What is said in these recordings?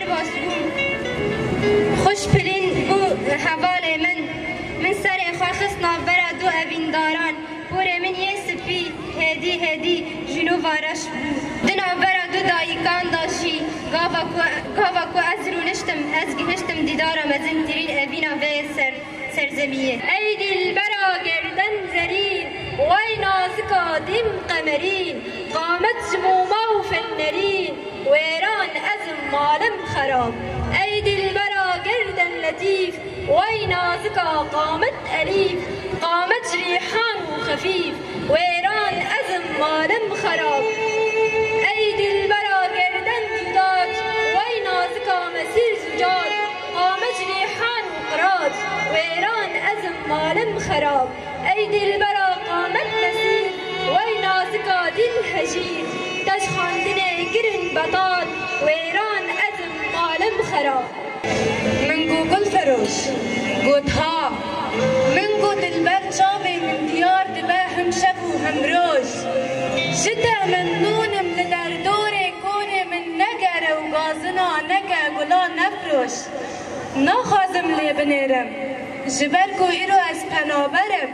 باس بوم خوش پلین بو حواله من سر خواخست نابرا دو اوین داران بوره من یه سپی هدی جنو وارش بو دنا برا دو دایکان داشی گاوا کو از رو نشتم از گهشتم دیدارم از انترین اوینا و سرزمیه ای دل برا گردن زرین وای نازکا دم قمرین قامت جموما و فنرین ویران از مالم خراب ای دل برا گردن لطیف وای نازکا قامت الیف قامت ریحان و خفیف ویران از مالم خراب ای دل برا گردن جداد وای نازکا مسیر زجاج قامت ریحان و قراج ویران از مالم خراب ای دل برا قامت نسیر وای نازکا دل هجیر تش خاندنه گرن بطال ویران از مالم خراب من گوگل فروش گوتها من گو دلبر چاوی من دیار دبه هم شب و هم روز جدا ممنونم لدردور کون من نگره و گازنا نگه گلا نفروش نخوازم لی بنیرم جبر کو ایرو از پنابرم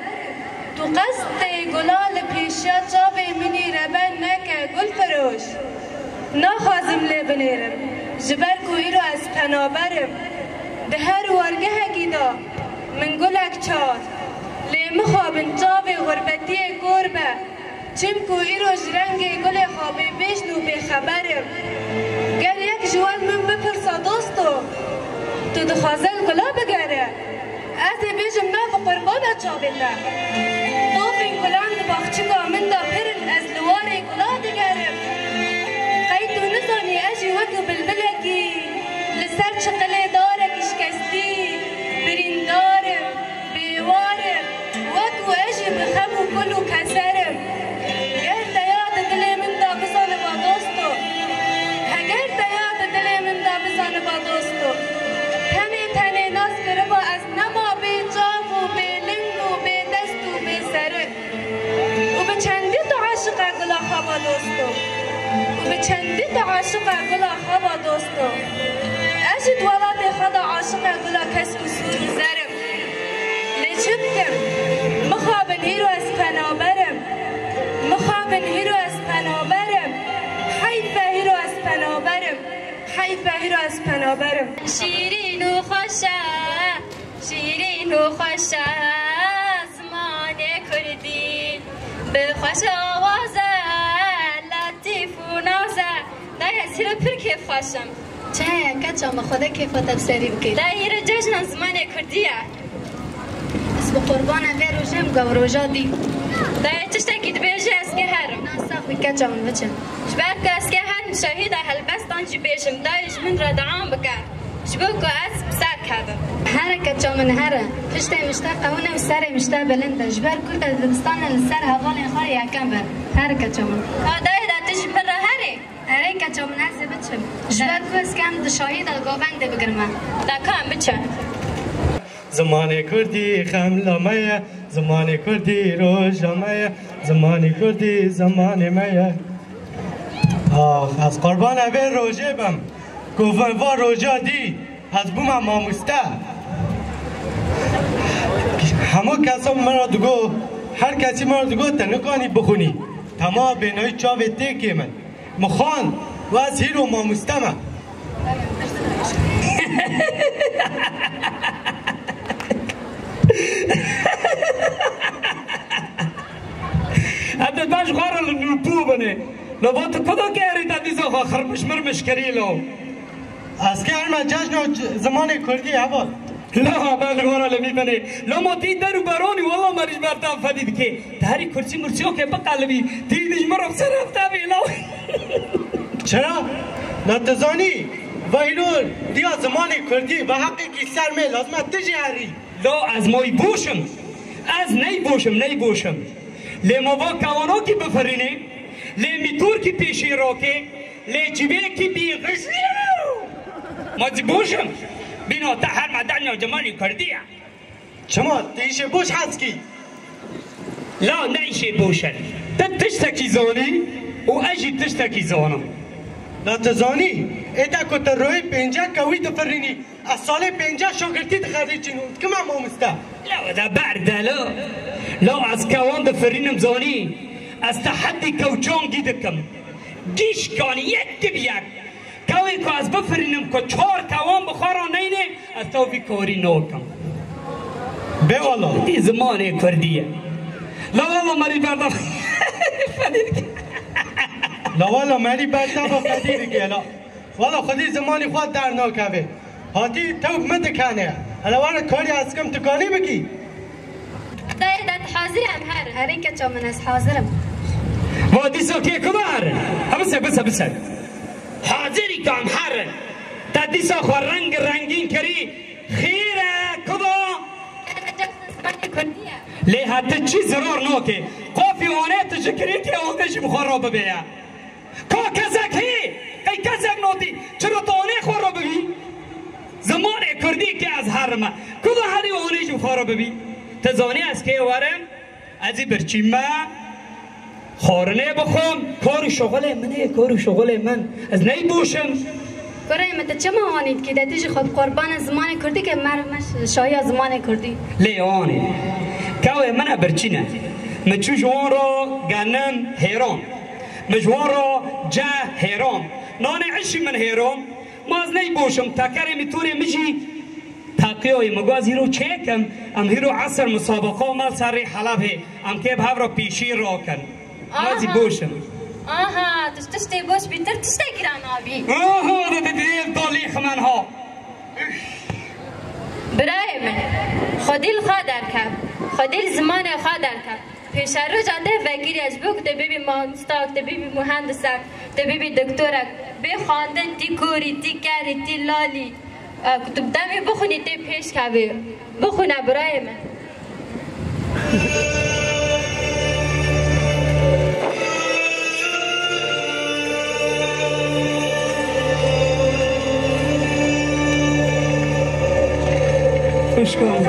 تو قصد گلال پیشیا چاوی منی ربن نکه گل فروش نخوازم لی بنیرم جبر کو ایرو از پنابرم ده هر وارگه گیدا من گلک چار لی مخوابن چاوی غربتی گربه چم کو ایروش رنگ گل خوابی بشنو بخبرم گل یک جوان من بپرسا دوستو تو دخوازل گلا بگره از بیجم ناف قربانا چاویده توفین گلان باخچگا من دا پرن از لواری گلا دگرم قیتو نزانی اجی وکو بلبلکی لسر چقلی دارک اشکستی بریندارم بیوارم وکو اجی بخمو کلو کسرم گر دیاد دلی من دا بزانه با دوستو هگر دیاد دلی من دا بزانه با دوستو تنی ناز کرده با از نما بی جاف و بی لنگ و بی دست و بی سره و به چندی تو عاشق گلا خوابا دوستو و به چندی تو عاشق گلا خوابا دوستو اجد ولاد خدا عاشق گلا کس و سور و زرم لچبکم مخابن هیرو از پنابرم مخابن هیرو از پنابرم حیفه هیرو از پنابرم حیفه هیرو از پنابرم شیرین و خوشه زمان کردی به خوش آوازه لطیف و نازه دایه سیره پر کیف خوشم چه کچام خدا کیفات سری بکی دایره جشن زمان کردیه از بقربان غیر روشم گو روژا دی دایه تشتکی دبیجه اسکه هرم ناساق بی کچام بچه شباب که اسکه هرم شهیده هلبستان چی بیشم دایش من را دعام بکر شباب که از بسر کردم هره کچام من هره پشته مشته قونه و سر مشته بلنده جبر کل دبستان لسر حوال خار یکم بر هره کچام دایه داتش من را هره هره کچام نزه بچم جبر که اسکم دشاهی دلگاونده بگرمه دکان بچه زمان کردی خملمه زمان کردی روشمه زمان کردی زمان میه آخ از قربان اوه روژه بم گفتن و روژا دی از بوم ماموسته همه کسا مرا دگو هر کسی مرا دگو تنکانی بخونی تمام بینایی چاوه تیکی من مخان و از هیرو ماموسته من عبد باش غار النبوبني لو تقدر كاري تديزو آخر مش مرمش كريلو اسكار ما جشن زمان كردي هوا لا بالغورا لمي بني لو ما تيدرو بروني والله مريج مرتام فديد كي تاري كرسي مرسيو كي بقلبي تيدش مرف سرفتا بيلو چرا نتزاني ويلول ديا زمان كردي وحقي كي سر مي لازم تجاري لا از ماي بوشم از ني بوشم لی مووا کوانو کی بفرینه لی میتور کی پیشی روکه لی جیبه کی بیغشیو مجبوشم بینا تا هر مدنیا جمالی کردیه شما تیشه بوش هست کی لا نیشه بوشن تا تشتکی زانی و اجی تشتکی زانم لا تزانی ایتا کت روی پینجا کوی دفرینی از سال پینجا شاگردی دخلی چینو کم هم آمسته لا دا برده لا از کوان دفرینم زانی از تحدی کوچانگی دکم گیش کانی یک بیک کوی که از بفرینم که 4 کوان بخاران نینه از تو بی کاری نوکم به والا دی زمان کردیه لا والا مری برده لا والا مری برده با فدیر گیلا والا خودی زمانی خود در ناکوه هاتی تو مدکنه الوان کاری از کم تکانی بکی دایدت حاضرم هر این که من از حاضرم وادی سوکی کدار بس حاضری کام هر تدیسا خو رنگین کری خیره کدا لی حتی چی ضرور نوکه قافی آنه تشکریتی آنش بخور را ببیه که کزک هی ای کزک نوتی چرا تو آنه خور را ببی زمان کردی که از هرمه کدا هری آنش بخور را ببی تزانی از که ورم ازی برچی ما خورنه بخوام کار شغل من از نی بوشم برای مت چه موانید که دتیج خود قربان زمان کردی که مرمش شاید زمان کردی لیانی که من برچینه مچو جوان را گنم هیران مجوان را جه هیران نان عشی من هیران ما از نی بوشم تکر میتوری میجی تاقیای مگازی رو چکم ام هیرو عصر مسابقه مال سری حلبه ام که به را پیشی را کن مازی بوشم آها تشتی بوش بیتر تشتی گران آبی آها ده دیل دالیخ من ها برای من خودیل خواه درکم خودیل زمان خواه درکم پیش رو جاده وگیری از بک ده بیبی مانستاک ده بیبی مهندسک ده بیبی دکتورک بی خواندن تی کوری تی کری تی لالی کتب دمی بخونی تی پیش کبی بخونه برای من خوشگاه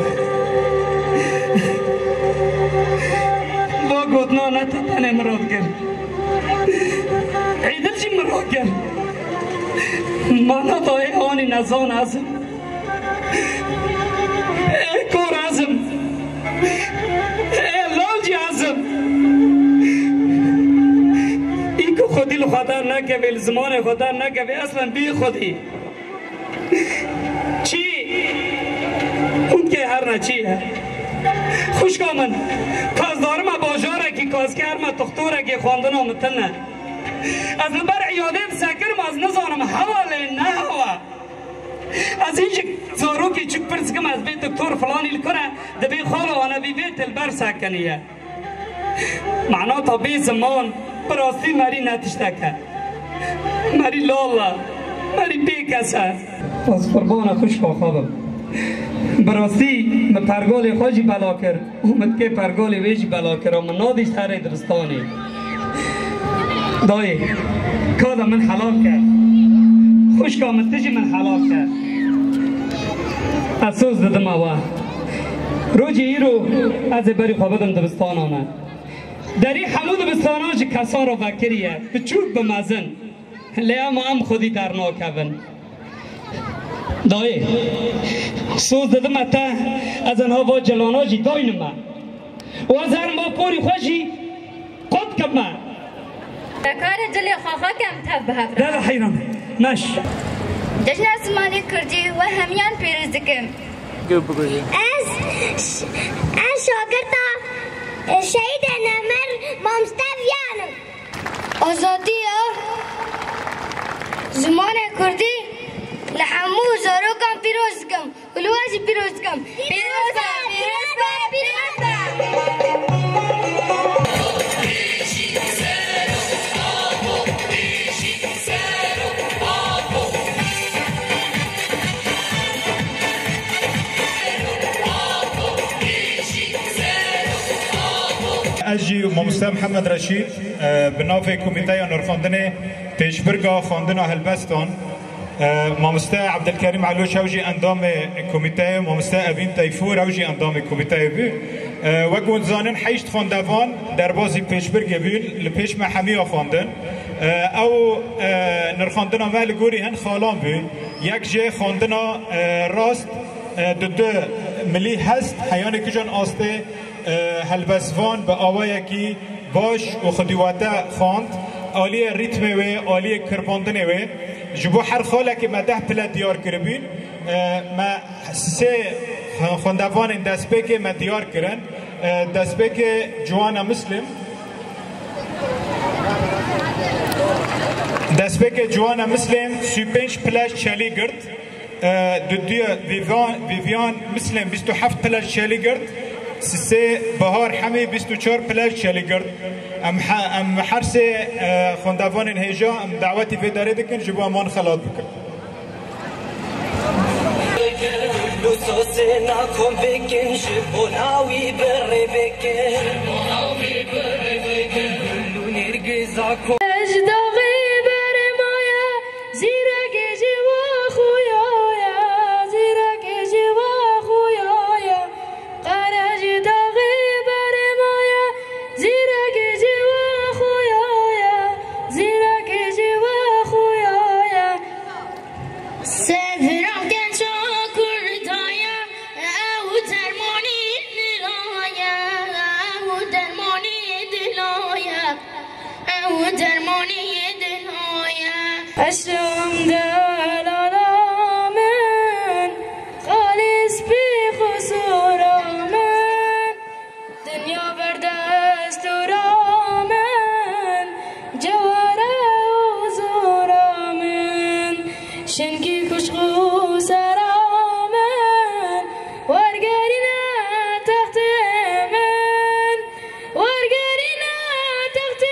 با گودنا نتتنه مراد گر عیدل جی مراد گر مانا تا ای آنی نزان ازم ای کور ازم ای لاجی ازم ای که خودی لو خدا نکوی زمان خدا نکوی اصلا بی خودی چی؟ اون که هر نچیه خوشگاه من کازدارم باجاره که کازکرم تختوره که خواندن آمتنه از لبر عیاده بسکرم از نزانم حواله نه هوا از اینجا زارو که چک پرسکم از بیت دکتور فلانی لکنه دبی خاله وانا بی بیت البر سکنیه معنا تا بی زمان براستی مری نتشتکه مری لالا مری بی کسه از قربان خوشگاه خوابم براستی من پرگال خوشی بلا کرد اومد که پرگال ویجی بلا کرد من نادیش هر درستانی دایی کادا من حلال کرد خوش آمد تجی من حلال کرد افسوس دادم آوه روزی ای رو از بری خوابدم دبستان آمد در این همون دبستان ها چه کسان رو بکریه به چوب به مزن لیا ما هم خودی در ناکبن دایی افسوس دادم اتا از انها با جلانا جی داینم و از هر ما پوری خوشی قد کم من دکار جلی خواه کم تب بهفر دل حیران مش جشن اسمانی کردی و همیان پیروز دکم از شاگرتا شهید نمر مامستویانم آزادی زمان کردی لحمو زارو کم پیروز کم ولوازی پیروز کم پیروز اجی مامسته محمد رشید به ناف کمیته نورخواندن پیشبرگا خواندن هلبستان مامسته عبدالکریم علوش اوجی اندام کمیته مامسته ابین تیفور اوجی اندام کمیته بی و گونزانن حیشت خواندوان در بازی پیشبرگ بین لپیش محمی خواندن او نرخاندنا مهل گوری هن خالان بی یک جه خاندنا راست دو ملی هست حیان کجان آسته هلبسوان به آوایی کی باش و خدیواته خاند آلی ریتم و آلی کرباندن و جبو هر خاله که مده پلا دیار کربین ما سه خاندوان دست بکه ما دیار کرن دست بکه جوانا مسلم دست بکه جوانا مسلم 35 پلاش چلی گرد دو ویویان مسلم 27 پلاش چلی گرد سه بهار حمی 24 پلاش چلی گرد ام هر سه خاندوان هجا ام دعوتی في داره دکن جبو امان خلات بکن لوسوس ناكم بكن شبوناوي بري بكن نرجزاكم اجدغي برمايا زيرك جوا خويا زيرك جوا خويا قرج دغي برمايا زيرك جوا خويا زيرك جوا خويا سفرم كان شاكر دايا او درماني دلايا او درماني دلايا او درماني دلايا اشم دلالا من خالص بي خسورا من دنيا بردست من جوارا وزورا من شنكي كشغو سرا من ورقرنا تحت من ورقرنا تحت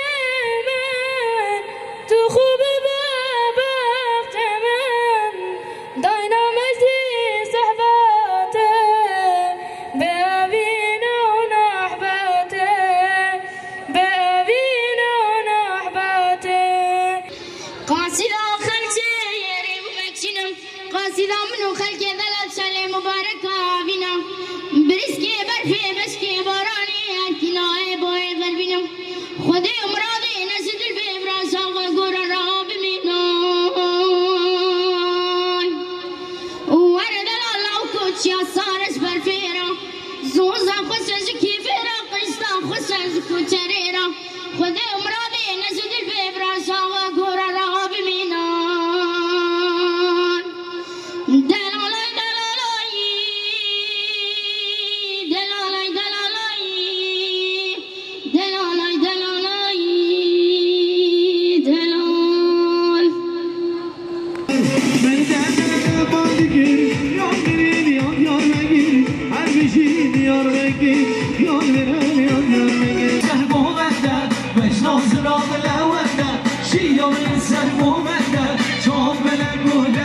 من تخوب بابخت من داينا مجدي صحباته بأبينا ونحباته بأبينا ونحباته قاصدا خلچه یری بکشینم قاصدا منو خلک دلال شله مبارک آبینا برسکی برفی بشکی بارانی اکنای بای غربینم خودی امراضی نسدل به ابراز آقا گورا را بمینای ورد الله کچ یا سارش برفیرا زوزا خوشش کیفیرا قشتا خوشش کچریرا خودی امراضی نسدل به ابراز آقا گورا را بمینای دلالای دلالای دلالای دلالای دلالای دلالای دلال شيوم الانسان مو مهدى شوف بلا قول